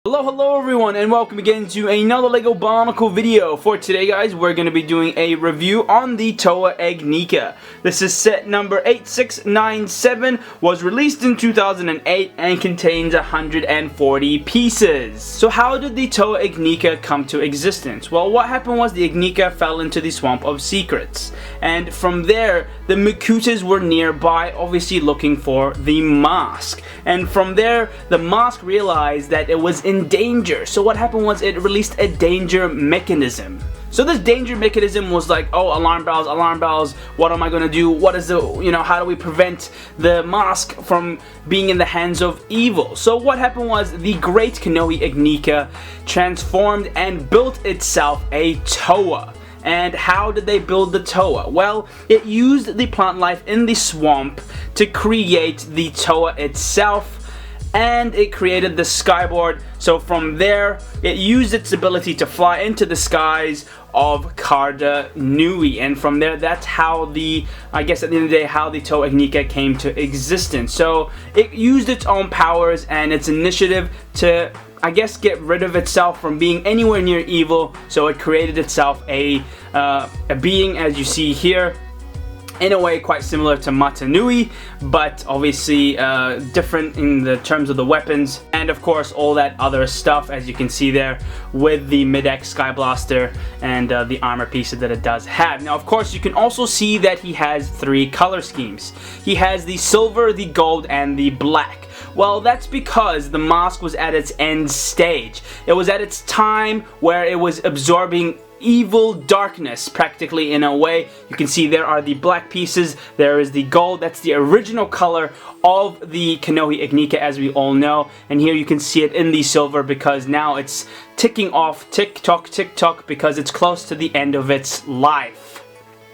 Hello everyone, and welcome again to another LEGO Bionicle video. For today guys, we're going to be doing a review on the Toa Ignika. This is set number 8697, was released in 2008 and contains 140 pieces. So how did the Toa Ignika come to existence? Well, what happened was the Ignika fell into the Swamp of Secrets, and from there the Makutas were nearby, obviously looking for the mask, and from there the mask realized that it was in danger. So what happened was it released a danger mechanism. So this danger mechanism was like, oh, alarm bells, what am I gonna do? What is the, how do we prevent the mask from being in the hands of evil? So what happened was the great Karda Nui transformed and built itself a Toa. And how did they build the Toa? Well, it used the plant life in the swamp to create the Toa itself, and it created the skyboard. So from there, it used its ability to fly into the skies of Karda Nui, and from there, that's how I guess at the end of the day, how the Toa Ignika came to existence. So it used its own powers and its initiative to, I guess, get rid of itself from being anywhere near evil. So it created itself a being, as you see here, in a way quite similar to Makuta Nui, but obviously different in the terms of the weapons and of course all that other stuff, as you can see there with the mid-X Sky Blaster and the armor pieces that it does have. Now of course you can also see that he has three color schemes. He has the silver, the gold, and the black. Well, that's because the mask was at its end stage. It was at its time where it was absorbing evil darkness, practically, in a way. You can see there are the black pieces, there is the gold, that's the original color of the Karda Ignika, as we all know, and here you can see it in the silver because now it's ticking off, tick tock, because it's close to the end of its life.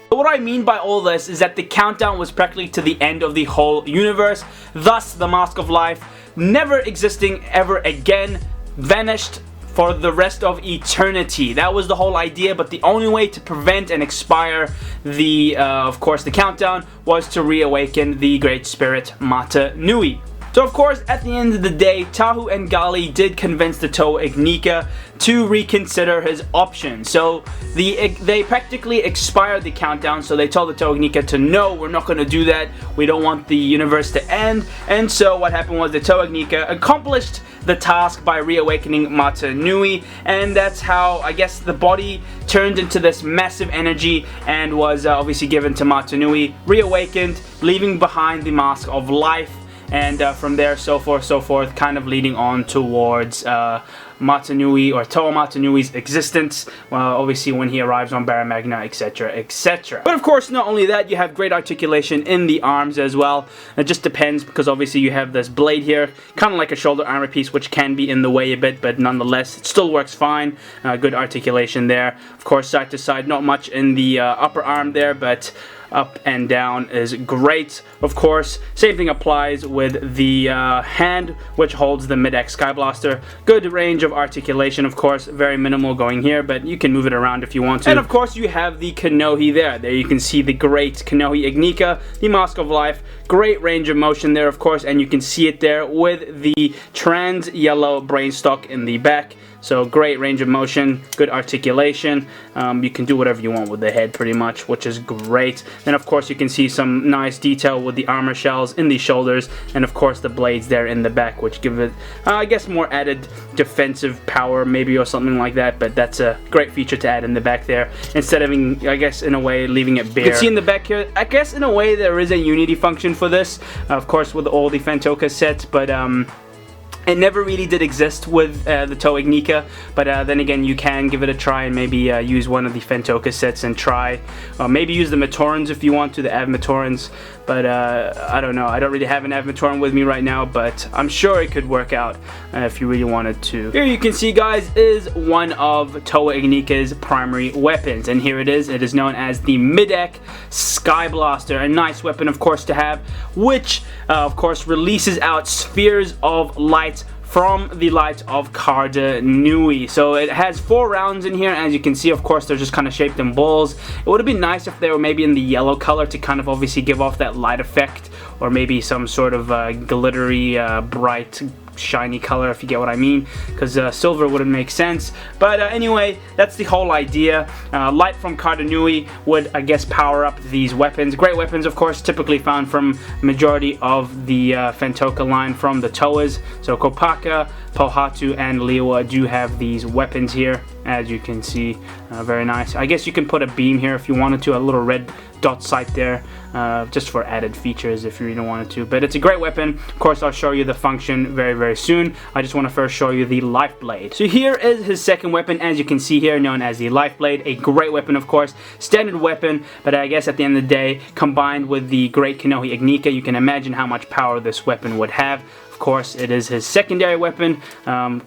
So what I mean by all this is that the countdown was practically to the end of the whole universe, thus the Mask of Life, never existing ever again, vanished for the rest of eternity. That was the whole idea, but the only way to prevent and expire the, of course, the countdown was to reawaken the Great Spirit Makuta Nui. So of course, at the end of the day, Tahu and Gali did convince the Toa Ignika to reconsider his options. So they practically expired the countdown, so they told the Toa Ignika to no, we're not going to do that, we don't want the universe to end. And so what happened was the Toa Ignika accomplished the task by reawakening Makuta Nui, and that's how, I guess, the body turned into this massive energy and was obviously given to Makuta Nui, reawakened, leaving behind the Mask of Life, and from there, so forth, kind of leading on towards Makuta Nui, or Toa Makuta Nui's existence, obviously when he arrives on Barra Magna, etc, etc. But of course, not only that, you have great articulation in the arms as well. It just depends, because obviously you have this blade here, kind of like a shoulder armor piece, which can be in the way a bit, but nonetheless, it still works fine. Good articulation there. Of course, side to side, not much in the upper arm there, but up and down is great. Of course, same thing applies with the hand, which holds the mid-X Sky Blaster. Good range of articulation, of course, very minimal going here, but you can move it around if you want to. And of course, you have the Kanohi there. There you can see the great Karda Ignika, the Mask of Life. Great range of motion there, of course, and you can see it there with the trans yellow brain stock in the back. So great range of motion, good articulation. You can do whatever you want with the head pretty much, which is great. Then of course you can see some nice detail with the armor shells in the shoulders, and of course the blades there in the back, which give it, I guess, more added defensive power maybe, or something like that. But that's a great feature to add in the back there, instead of, I guess, in a way, leaving it bare. You can see in the back here, I guess in a way there is a unity function for this, of course with all the Fantoka sets, but it never really did exist with the Toa Ignika, but then again, you can give it a try and maybe use one of the Fantoka sets and try, or maybe use the Matorans if you want to, the Matorans. But I don't know, I don't really have an Matoran with me right now, but I'm sure it could work out if you really wanted to. Here you can see, guys, is one of Toa Ignika's primary weapons, and here it is known as the mid-X Sky Blaster, a nice weapon of course to have, which of course releases out spheres of light from the light of Karda Nui. So it has 4 rounds in here, as you can see. Of course, they're just kind of shaped in balls. It would have been nice if they were maybe in the yellow color to kind of obviously give off that light effect, or maybe some sort of glittery, bright shiny color, if you get what I mean, because silver wouldn't make sense. But anyway, that's the whole idea. Light from Karda Nui would, I guess, power up these weapons. Great weapons, of course, typically found from majority of the Fantoka line from the Toas. So Kopaka, Pohatu, and Liwa do have these weapons here, as you can see. Very nice. I guess you can put a beam here if you wanted to, a little red dot sight there, just for added features if you really wanted to. But it's a great weapon. Of course, I'll show you the function very soon. I just want to first show you the Life Blade. So here is his second weapon, as you can see here, known as the Life Blade. A great weapon, of course, standard weapon, but I guess at the end of the day, combined with the great Toa Ignika, you can imagine how much power this weapon would have. Of course, it is his secondary weapon,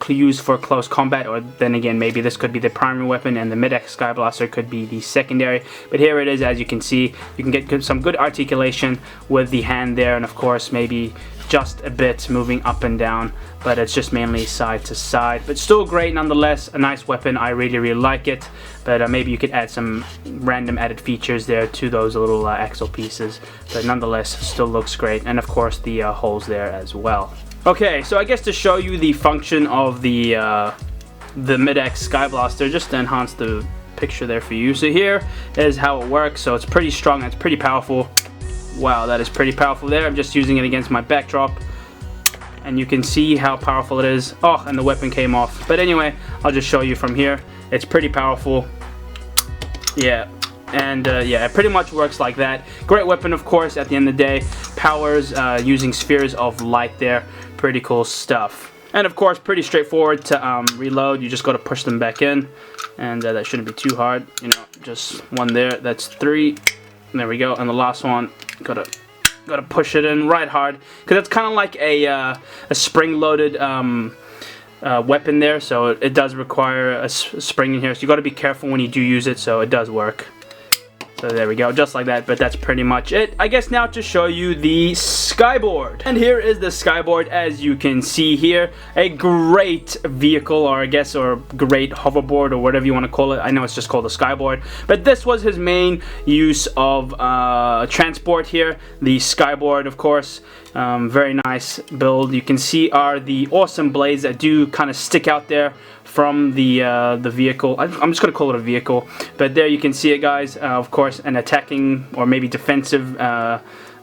used for close combat, or then again, maybe this could be the primary weapon and the mid-X Sky Blaster could be the secondary. But here it is, as you can see. You can get some good articulation with the hand there, and of course, maybe just a bit moving up and down, but it's just mainly side to side. But still great nonetheless, a nice weapon. I really like it, but maybe you could add some random added features there to those little axle pieces, but nonetheless still looks great. And of course the holes there as well. Okay, so I guess to show you the function of the mid-X Sky Blaster, just to enhance the picture there for you. So here is how it works. So it's pretty strong, it's pretty powerful. Wow, that is pretty powerful there. I'm just using it against my backdrop, and you can see how powerful it is. Oh, and the weapon came off. But anyway, I'll just show you from here. It's pretty powerful. Yeah, and yeah, it pretty much works like that. Great weapon, of course, at the end of the day. Powers using spheres of light there. Pretty cool stuff. And of course, pretty straightforward to reload. You just got to push them back in, and that shouldn't be too hard. You know, just one there. That's 3. There we go. And the last one, gotta push it in right hard, because it's kind of like a spring-loaded weapon there. So it does require a spring in here. So you got to be careful when you do use it. So it does work. So there we go, just like that. But that's pretty much it. I guess now to show you the Skyboard. And here is the Skyboard, as you can see here. A great vehicle, or I guess, or great hoverboard, or whatever you want to call it. I know it's just called a Skyboard. But this was his main use of transport here. The Skyboard, of course. Very nice build. You can see are the awesome blades that do kind of stick out there from the vehicle. I'm just gonna call it a vehicle, but there you can see it, guys. Of course, an attacking or maybe defensive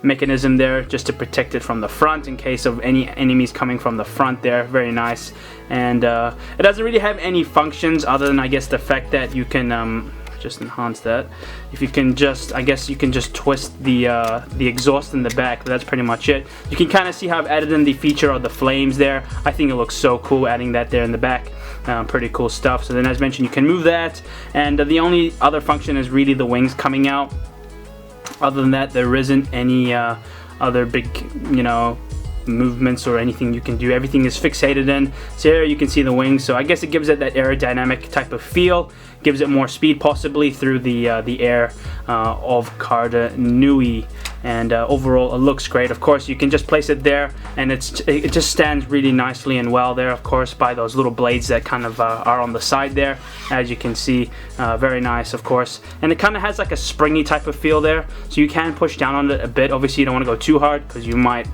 mechanism there, just to protect it from the front in case of any enemies coming from the front there. Very nice. And it doesn't really have any functions other than, I guess, the fact that you can just enhance that. If you can just, I guess you can just twist the exhaust in the back, but that's pretty much it. You can kind of see how I've added in the feature of the flames there. I think it looks so cool adding that there in the back. Pretty cool stuff. So then, as mentioned, you can move that, and the only other function is really the wings coming out. Other than that, there isn't any other big, you know, movements or anything you can do. Everything is fixated in. So here you can see the wings. So I guess it gives it that aerodynamic type of feel. Gives it more speed, possibly through the air of Karda Nui. And overall, it looks great. Of course, you can just place it there, and it just stands really nicely and well there. Of course, by those little blades that kind of are on the side there, as you can see. Very nice, of course. And it kind of has like a springy type of feel there. So you can push down on it a bit. Obviously, you don't want to go too hard, because you might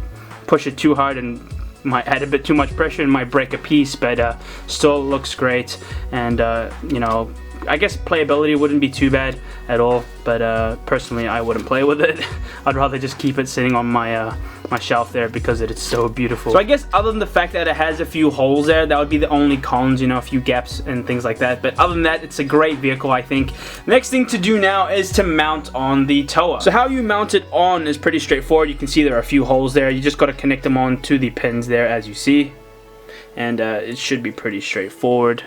push it too hard and might add a bit too much pressure and might break a piece, but still looks great. And you know, I guess playability wouldn't be too bad at all, but personally I wouldn't play with it. I'd rather just keep it sitting on my my shelf there, because it is so beautiful. So I guess other than the fact that it has a few holes there, that would be the only cons, you know, a few gaps and things like that. But other than that, it's a great vehicle, I think. Next thing to do now is to mount on the Toa. So how you mount it on is pretty straightforward. You can see there are a few holes there. You just got to connect them on to the pins there, as you see, and it should be pretty straightforward.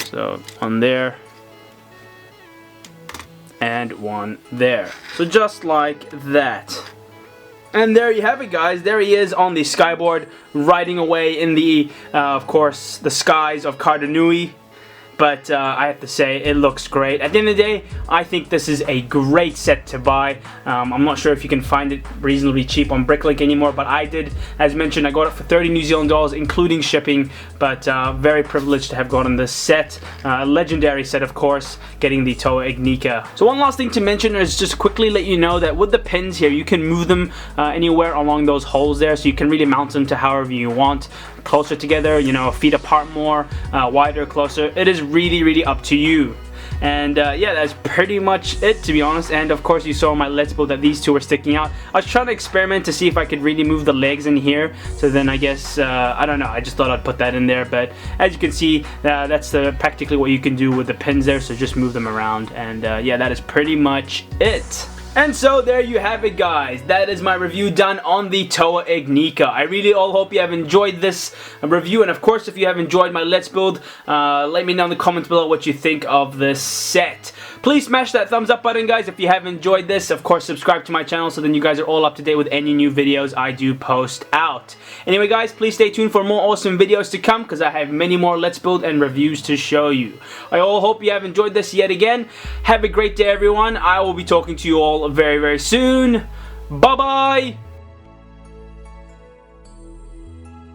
So on there, and one there. So just like that. And there you have it, guys. There he is on the Skyboard, riding away in the, of course, the skies of Karda Nui. but I have to say it looks great. At the end of the day, I think this is a great set to buy. I'm not sure if you can find it reasonably cheap on Bricklink anymore, but I did. As mentioned, I got it for 30 New Zealand dollars including shipping, but very privileged to have gotten this set. A legendary set, of course, getting the Toa Ignika. So one last thing to mention is just quickly let you know that with the pins here, you can move them anywhere along those holes there, so you can really mount them to however you want. Closer together, you know, feet apart more, wider, closer. It is really up to you. And yeah, that's pretty much it, to be honest. And of course you saw in my Let's Build that these two were sticking out. I was trying to experiment to see if I could really move the legs in here, so then I guess I don't know, I just thought I'd put that in there. But as you can see, that's practically what you can do with the pins there, so just move them around. And yeah, that is pretty much it. And so there you have it, guys. That is my review done on the Toa Ignika. I really all hope you have enjoyed this review, and of course if you have enjoyed my Let's Build, let me know in the comments below what you think of this set. Please smash that thumbs up button, guys, if you have enjoyed this. Of course, subscribe to my channel so then you guys are all up to date with any new videos I do post out. Anyway, guys, please stay tuned for more awesome videos to come, because I have many more Let's Build and reviews to show you. I all hope you have enjoyed this yet again. Have a great day, everyone. I will be talking to you all very soon. Bye-bye!